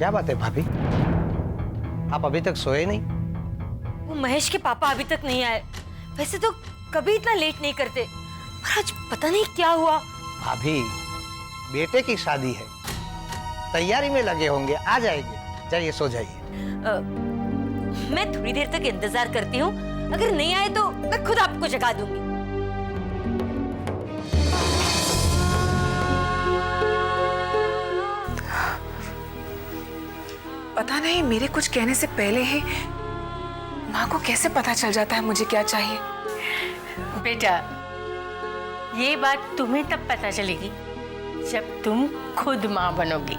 क्या बात है भाभी, आप अभी तक सोए नहीं? वो महेश के पापा अभी तक नहीं आए। वैसे तो कभी इतना लेट नहीं करते, पर आज पता नहीं क्या हुआ। भाभी, बेटे की शादी है, तैयारी में लगे होंगे, आ जाएंगे। जाइए सो जाइए। मैं थोड़ी देर तक इंतजार करती हूँ, अगर नहीं आए तो मैं खुद आपको जगा दूंगी। पता नहीं मेरे कुछ कहने से पहले ही माँ को कैसे पता चल जाता है मुझे क्या चाहिए। बेटा, ये बात तुम्हें तब पता चलेगी जब तुम खुद माँ बनोगी।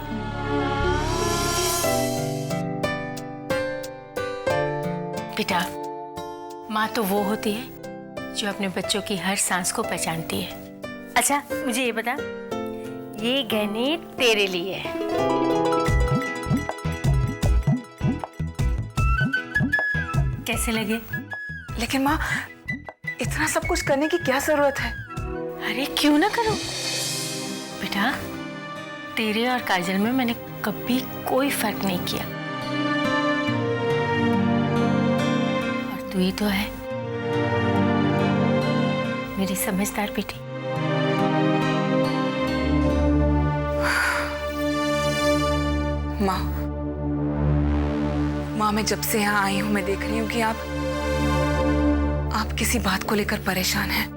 बेटा, माँ तो वो होती है जो अपने बच्चों की हर सांस को पहचानती है। अच्छा, मुझे ये बता, ये गहने तेरे लिए है। कैसे लगे? लेकिन माँ, इतना सब कुछ करने की क्या जरूरत है? अरे क्यों ना करो बेटा, तेरे और काजल में मैंने कभी कोई फर्क नहीं किया, और तू ही तो है मेरी समझदार बेटी। माँ, मैं जब से यहाँ आई हूँ मैं देख रही हूँ कि आप किसी बात को लेकर परेशान हैं।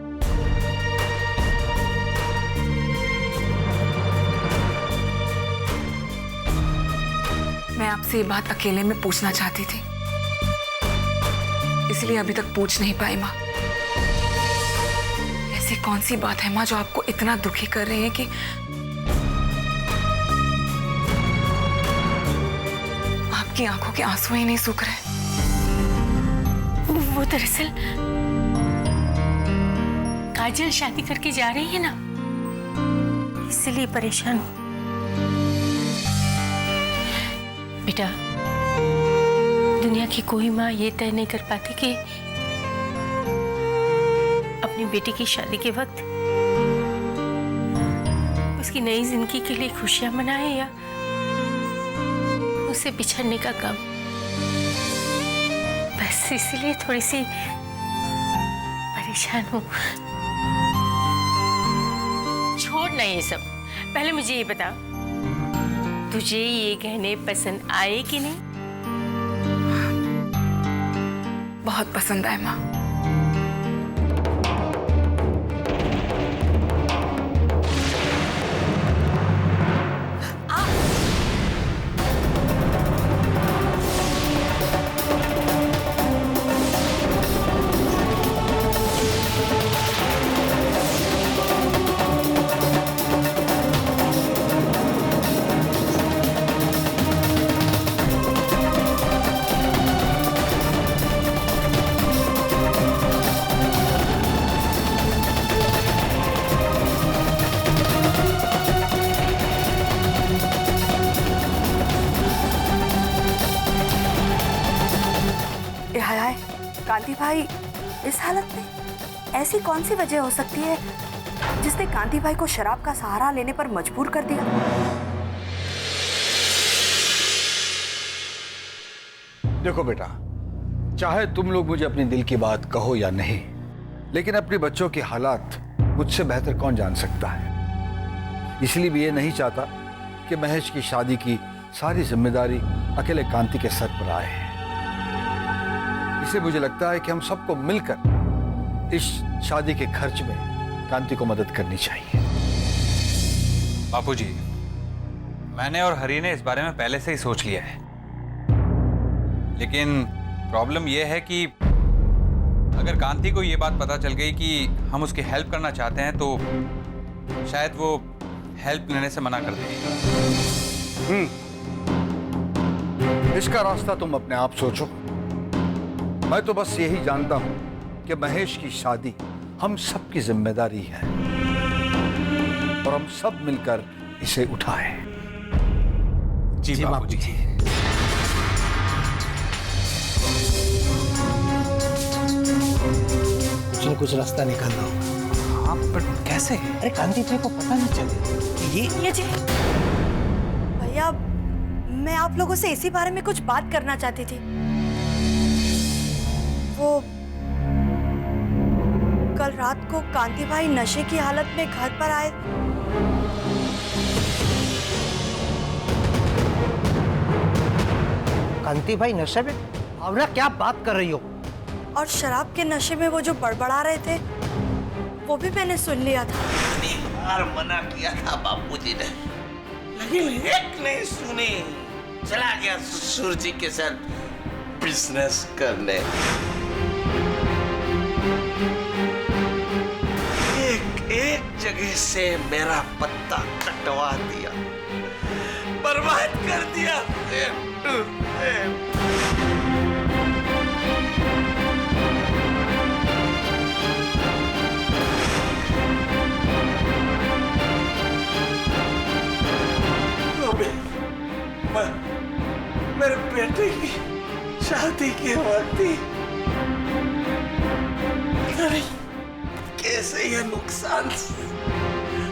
मैं आपसे ये बात अकेले में पूछना चाहती थी, इसलिए अभी तक पूछ नहीं पाई। माँ, ऐसी कौन सी बात है माँ जो आपको इतना दुखी कर रही है कि आपकी आंखों के आंसू ही नहीं सूख रहे? वो दरअसल काजल शादी करके जा रही है ना, इसलिए परेशान हूं। बेटा, दुनिया की कोई माँ ये तय नहीं कर पाती कि अपनी बेटी की शादी के वक्त उसकी नई जिंदगी के लिए खुशियां मनाए या उसे बिछड़ने का गम। बस इसीलिए थोड़ी सी परेशान हूं। छोड़ ना ये सब, पहले मुझे ये बता, तुझे ये गहने पसंद आए कि नहीं? बहुत पसंद आए माँ। कांति भाई इस हालत में? ऐसी कौन सी वजह हो सकती है जिसने कांति भाई को शराब का सहारा लेने पर मजबूर कर दिया? देखो बेटा, चाहे तुम लोग मुझे अपनी दिल की बात कहो या नहीं, लेकिन अपने बच्चों के हालात मुझसे बेहतर कौन जान सकता है। इसलिए भी ये नहीं चाहता कि महेश की शादी की सारी जिम्मेदारी अकेले कांति के सर पर आए। इसलिए मुझे लगता है कि हम सबको मिलकर इस शादी के खर्च में कांति को मदद करनी चाहिए। बापूजी, मैंने और हरी ने इस बारे में पहले से ही सोच लिया है, लेकिन प्रॉब्लम यह है कि अगर कांति को यह बात पता चल गई कि हम उसकी हेल्प करना चाहते हैं तो शायद वो हेल्प लेने से मना कर देगी। इसका रास्ता तुम अपने आप सोचो। मैं तो बस यही जानता हूं कि महेश की शादी हम सबकी जिम्मेदारी है और हम सब मिलकर इसे उठाएं। जी बापूजी। कुछ न कुछ रास्ता निकालना होगा। हाँ, पर कैसे? अरे कांति भाई को पता नहीं चले कि ये भैया, मैं आप लोगों से इसी बारे में कुछ बात करना चाहती थी। वो कल रात को कांति भाई नशे की हालत में घर पर आए। कांति भाई नशे में? भावना क्या बात कर रही हो? और शराब के नशे में वो जो बड़बड़ा रहे थे वो भी मैंने सुन लिया था। बार मना किया था बापूजी ने, लेकिन एक नहीं सुनी। चला गया ससुर जी के साथ बिजनेस करने। एक जगह से मेरा पत्ता कटवा दिया, बर्बाद कर दिया। मेरे बेटे की शादी के वक्त ही कैसे ये नुकसान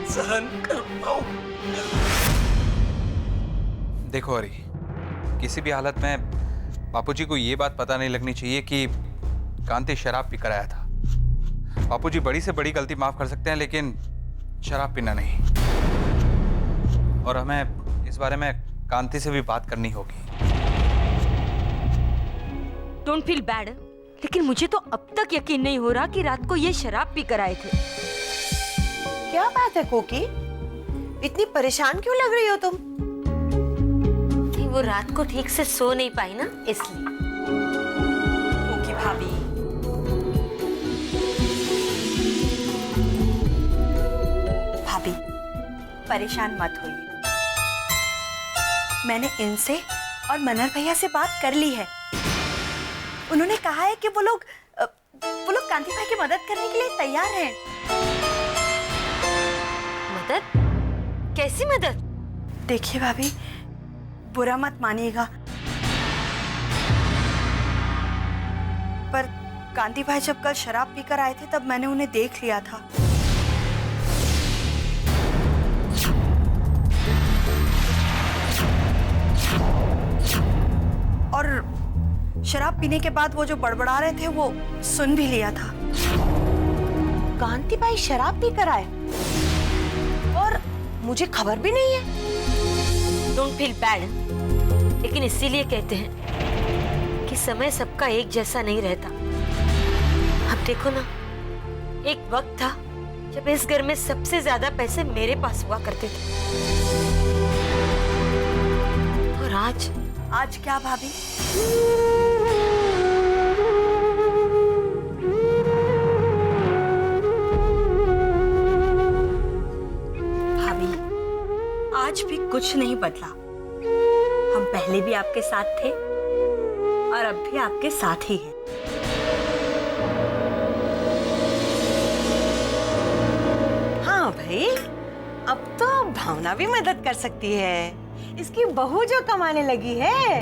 सहन कर पाऊं। देखो हरी, किसी भी हालत में बापूजी को ये बात पता नहीं लगनी चाहिए कि कांति शराब पी कर आया था। बापूजी बड़ी से बड़ी गलती माफ कर सकते हैं, लेकिन शराब पीना नहीं। और हमें इस बारे में कांति से भी बात करनी होगी। डोंट फील बैड, लेकिन मुझे तो अब तक यकीन नहीं हो रहा कि रात को ये शराब पी कर आए थे। क्या बात है कोकी, इतनी परेशान क्यों लग रही हो तुम? नहीं, वो रात को ठीक से सो नहीं पाई ना, इसलिए। कोकी भाभी, भाभी परेशान मत होइए, मैंने इनसे और मनर भैया से बात कर ली है। उन्होंने कहा है कि वो लोग कांति भाई की मदद करने के लिए तैयार हैं। मदद? कैसी मदद? देखिए भाभी, बुरा मत मानिएगा, पर कांति भाई जब कल शराब पीकर आए थे तब मैंने उन्हें देख लिया था। और शराब पीने के बाद वो जो बड़बड़ा रहे थे वो सुन भी लिया था। कांति भाई शराब पी कर आए और मुझे खबर भी नहीं है। डोंट फील बैड, लेकिन इसीलिए कहते हैं कि समय सबका एक जैसा नहीं रहता। अब देखो ना, एक वक्त था जब इस घर में सबसे ज्यादा पैसे मेरे पास हुआ करते थे, और आज क्या भाभी? भाभी, आज भी कुछ नहीं बदला। हम पहले भी आपके साथ थे और अब भी आपके साथ ही हैं। हाँ भाई, अब तो भावना भी मदद कर सकती है। इसकी बहू जो कमाने लगी है।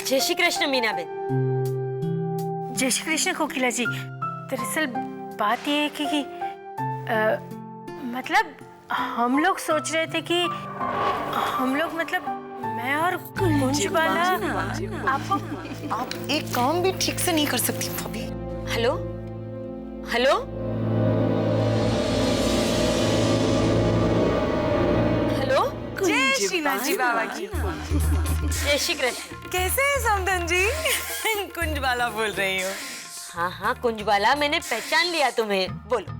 जय श्री कृष्ण मीना बेन। जय श्री कृष्ण कोकिला जी। दरअसल बात ये है कि मतलब हम लोग सोच रहे थे कि हम लोग मतलब मैं और कुंजबाला आप एक काम भी ठीक से नहीं कर सकती भाभी। Hello hello hello. जय श्रीनाथ जी बाबा की। जय श्री कृष्ण। कैसे है समधन जी? कुंजबाला बोल रही हो। हाँ हाँ कुंजबाला, मैंने पहचान लिया तुम्हें, बोलो।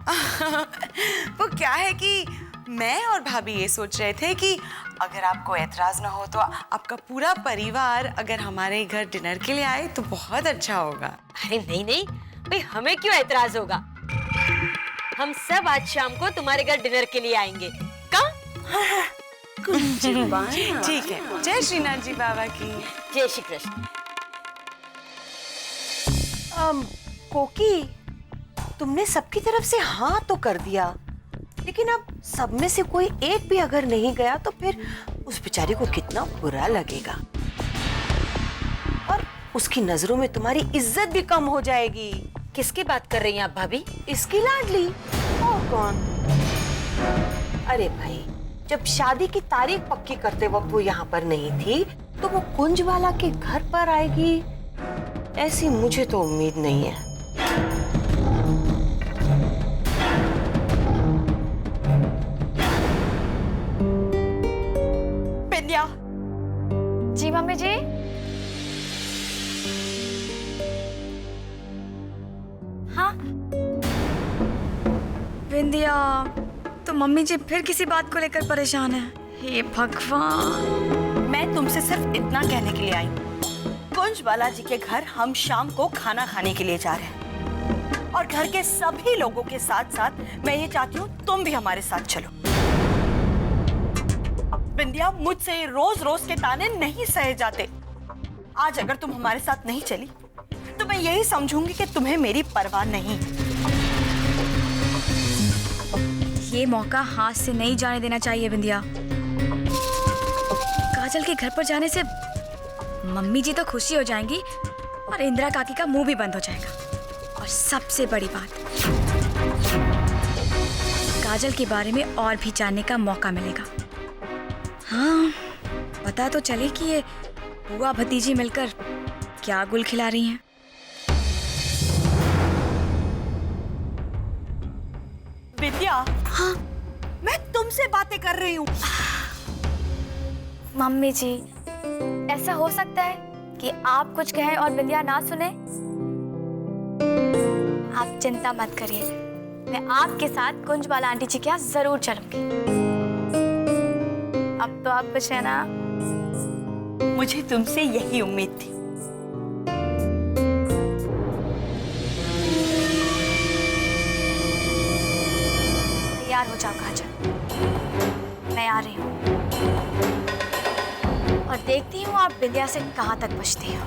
वो क्या है कि मैं और भाभी ये सोच रहे थे कि अगर आपको एतराज ना हो तो आपका पूरा परिवार अगर हमारे घर डिनर के लिए आए तो बहुत अच्छा होगा। अरे नहीं नहीं भाई, हमें क्यों एतराज होगा? हम सब आज शाम को तुम्हारे घर डिनर के लिए आएंगे। कहाँ? ठीक है। जय श्रीनाथ जी बाबा की। जय श्री कृष्ण। कोकी, तुमने सबकी तरफ से हाँ तो कर दिया, लेकिन अब सब में से कोई एक भी अगर नहीं गया तो फिर उस बेचारी को कितना बुरा लगेगा और उसकी नजरों में तुम्हारी इज्जत भी कम हो जाएगी। किसकी बात कर रही हैं आप भाभी? इसकी लाडली और कौन? अरे भाई, जब शादी की तारीख पक्की करते वक्त वो यहाँ पर नहीं थी तो वो कुंजवाला के घर पर आएगी, ऐसी मुझे तो उम्मीद नहीं है। विंध्या। जी मम्मी जी। हाँ विंध्या, तो मम्मी जी फिर किसी बात को लेकर परेशान है। हे भगवान। मैं तुमसे सिर्फ इतना कहने के लिए आई, कुंजवाला जी के घर हम शाम को खाना खाने के लिए जा रहे हैं और घर के सभी लोगों के साथ साथ मैं ये चाहती हूँ तुम भी हमारे साथ चलो। विंध्या, मुझसे रोज रोज के ताने नहीं सहे जाते। आज अगर तुम हमारे साथ नहीं चली तो मैं यही समझूंगी कि तुम्हें मेरी परवाह नहीं। ये मौका हाथ से नहीं जाने देना चाहिए विंध्या। काजल के घर पर जाने से मम्मी जी तो खुशी हो जाएंगी और इंदिरा काकी का मुंह भी बंद हो जाएगा। और सबसे बड़ी बात, काजल के बारे में और भी जानने का मौका मिलेगा। हाँ, पता तो चले कि ये बुआ भतीजी मिलकर क्या गुल खिला रही हैं। विद्या, हाँ, मैं तुमसे बातें कर रही हूँ। मम्मी जी, ऐसा हो सकता है कि आप कुछ कहें और विंध्या ना सुने? आप चिंता मत करिए, मैं आपके साथ कुंजवाला आंटी जी के यहाँ जरूर चलूंगी। अब तो आप कुछ है ना? मुझे तुमसे यही उम्मीद थी। तैयार हो जाओ काजल, मैं आ रही हूँ और देखती हूँ आप विंध्या से कहाँ तक बचती हो।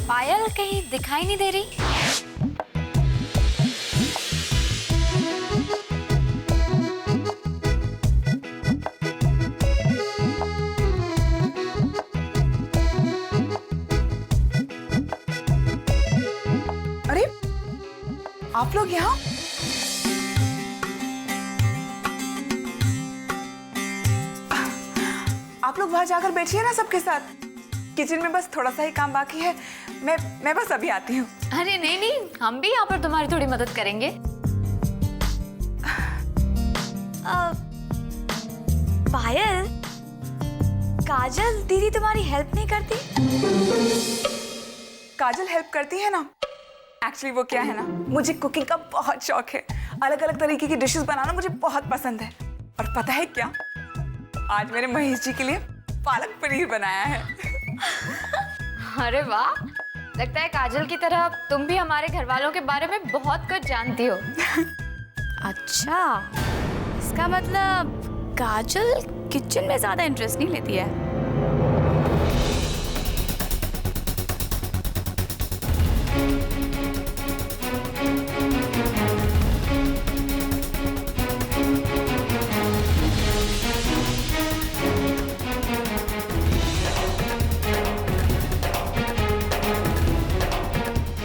पायल कहीं दिखाई नहीं दे रही। अरे आप लोग यहाँ? आप लोग वहां जाकर बैठिए ना सबके साथ। किचन में बस थोड़ा सा ही काम बाकी है। मैं बस अभी आती हूँ। अरे नहीं नहीं, हम भी यहाँ पर तुम्हारी थोड़ी मदद करेंगे। पायल, काजल दीदी तुम्हारी हेल्प नहीं करती? काजल हेल्प करती है ना। एक्चुअली वो क्या है ना, मुझे कुकिंग का बहुत शौक है। अलग अलग तरीके की डिशेस बनाना मुझे बहुत पसंद है। और पता है क्या, आज मैंने महेश जी के लिए पालक पनीर बनाया है। अरे वाह, लगता है काजल की तरह तुम भी हमारे घर वालों के बारे में बहुत कुछ जानती हो। अच्छा, इसका मतलब काजल किचन में ज्यादा इंटरेस्ट नहीं लेती है।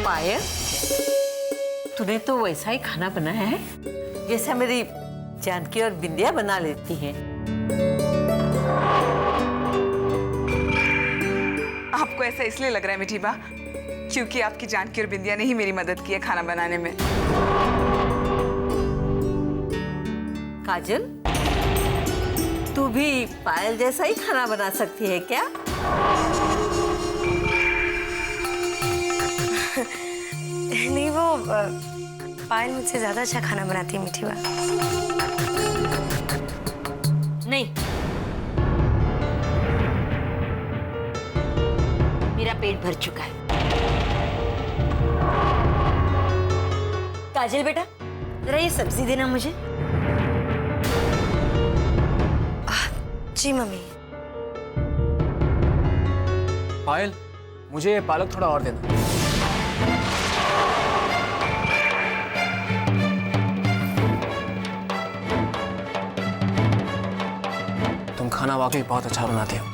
पायल, तूने तो वैसा ही खाना बनाया है जैसा मेरी जानकी और बिंदिया बना लेती हैं। आपको ऐसा इसलिए लग रहा है मीठी बा क्योंकि आपकी जानकी और बिंदिया ने ही मेरी मदद की है खाना बनाने में। काजल, तू भी पायल जैसा ही खाना बना सकती है क्या? नहीं, वो पायल मुझसे ज्यादा अच्छा खाना बनाती है मीठी बात। नहीं, मेरा पेट भर चुका है। काजल बेटा, जरा ये सब्जी देना मुझे। जी मम्मी। पायल, मुझे पालक थोड़ा और देना। तुम खाना वाकई बहुत अच्छा बनाती हो।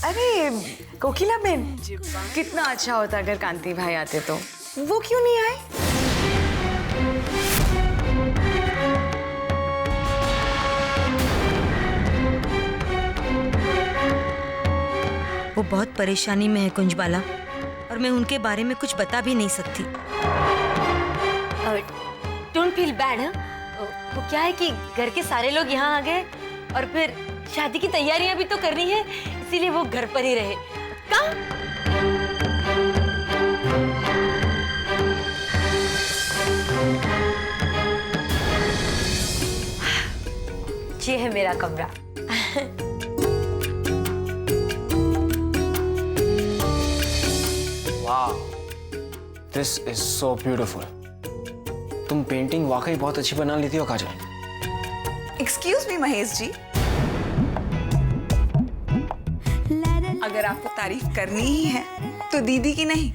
अरे कोकिला बहन, कितना अच्छा होता अगर कांति भाई आते तो। वो क्यों नहीं आए? वो बहुत परेशानी में है कुंजबाला, और मैं उनके बारे में कुछ बता भी नहीं सकती। Don't feel bad. वो क्या है कि घर के सारे लोग यहाँ आ गए और फिर शादी की तैयारियां भी तो करनी है, इसीलिए वो घर पर ही रहे। कहाँ? ये है मेरा कमरा। वाह, दिस इज सो ब्यूटीफुल। तुम पेंटिंग वाकई बहुत अच्छी बना लेती हो काजल। एक्सक्यूज मी महेश जी, अगर आपको तारीफ करनी ही है तो दीदी की नहीं,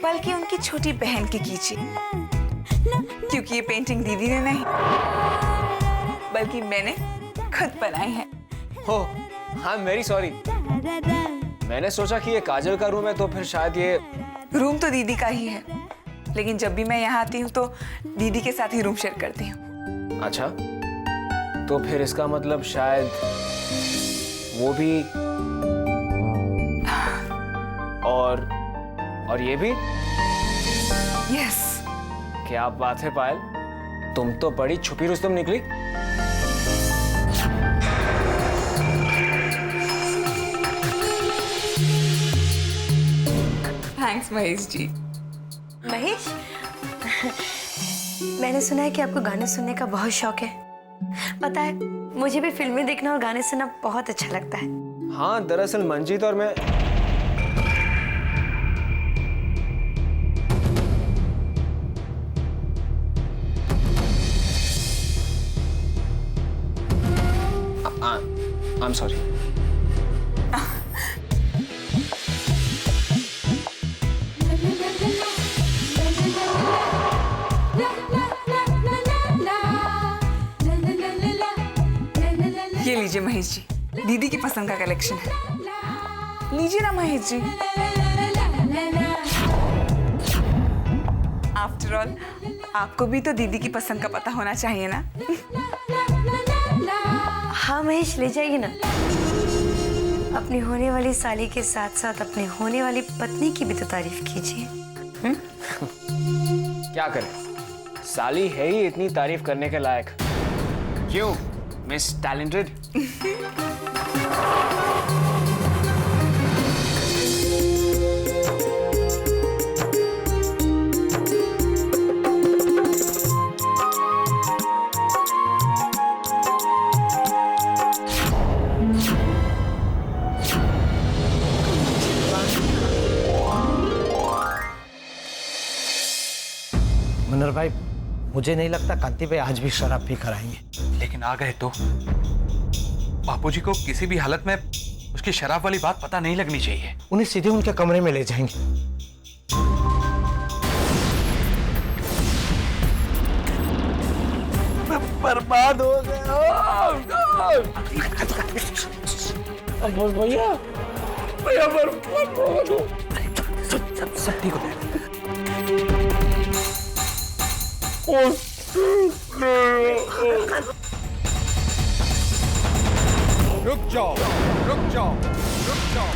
बल्कि उनकी छोटी बहन की कीजिए, क्योंकि ये पेंटिंग दीदी ने नहीं बल्कि मैंने खुद बनाई है। हो, हाँ मेरी सॉरी। मैंने सोचा कि ये काजल का रूम है तो फिर शायद ये। रूम तो दीदी का ही है, लेकिन जब भी मैं यहाँ आती हूँ तो दीदी के साथ ही रूम शेयर करती हूँ। अच्छा, तो फिर इसका मतलब शायद वो भी और ये भी। यस। क्या बात है पायल, तुम तो बड़ी छुपी रुस्तम निकली। थैंक्स महेश जी। महेश, मैंने सुना है कि आपको गाने सुनने का बहुत शौक है। पता है, मुझे भी फिल्में देखना और गाने सुनना बहुत अच्छा लगता है। हाँ, दरअसल मंजीत और मैं। I'm sorry. ये लीजिए महेश जी, दीदी की पसंद का कलेक्शन है। लीजिए ना महेश जी। आफ्टर ऑल आपको भी तो दीदी की पसंद का पता होना चाहिए ना। हाँ महेश, ले जाइए ना। अपनी होने वाली साली के साथ साथ अपनी होने वाली पत्नी की भी तो तारीफ कीजिए। क्या करें, साली है ही इतनी तारीफ करने के लायक। क्यों मिस टैलेंटेड? मनोहर भाई, मुझे नहीं लगता कांति भाई आज भी शराब पी कर आएंगे। लेकिन आ गए तो बापूजी को किसी भी हालत में उसकी शराब वाली बात पता नहीं लगनी चाहिए। उन्हें सीधे उनके कमरे में ले जाएंगे। मैं बर्बाद हो गया। भैया भैया बर्बाद हो गया। सब ठीक हो जाएगा। रुक जाओ, रुक जाओ, रुक जाओ।